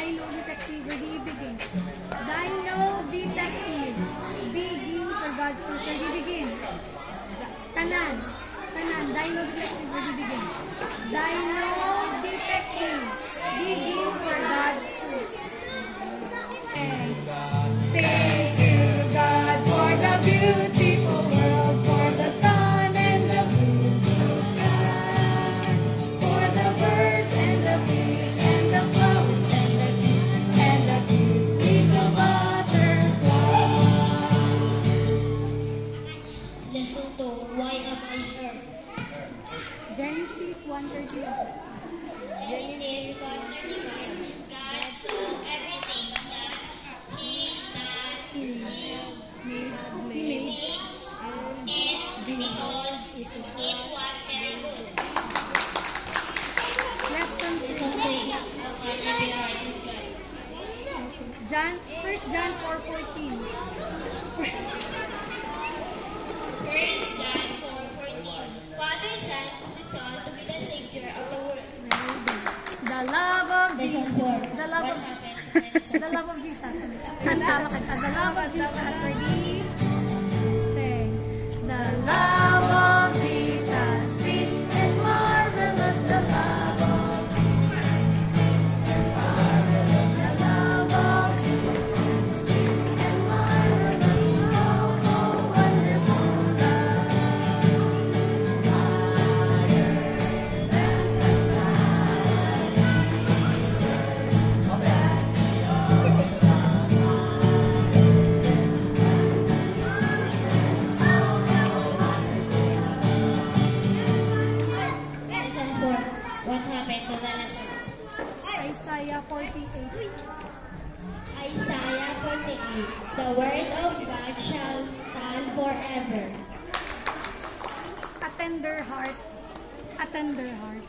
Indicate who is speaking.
Speaker 1: Dino Detective, where do you begin? Dino Detective, begin for God's truth, where do you begin? Tanan, Dino Detective, where do you begin? Dino Detective, begin for God's truth. And thank you, God, for the beautiful world, for the sun and the blue sky, for the birds and the fish and the flowers and the trees and the cute little butterfly.
Speaker 2: Lesson 2. Why am I here?
Speaker 1: Genesis 1:31.
Speaker 2: Genesis 1:31. God saw everything that He made, and behold, it was very good.
Speaker 1: Lesson 3.
Speaker 2: Lesson 3. How can I be right with God?
Speaker 1: 1 John 4:14.
Speaker 2: 1 John 4:14. Father sent His Son to be the Savior of the world.
Speaker 1: The love of
Speaker 2: Lesson
Speaker 1: Jesus.
Speaker 2: 4.
Speaker 1: The love
Speaker 2: What
Speaker 1: of
Speaker 2: happened to the
Speaker 1: The love of Jesus. Kanta ka. The love of Jesus. Ready? Sing. The love of Jesus. Sweet and marvelous. The love of Jesus. The love of Jesus. Sweet and marvelous. Oh, wonderful love. Higher than the
Speaker 2: Lesson 4. What happened to the lesson?
Speaker 1: Isaiah 48.
Speaker 2: Isaiah 48. The word of God shall stand forever.
Speaker 1: A tender heart. A tender heart.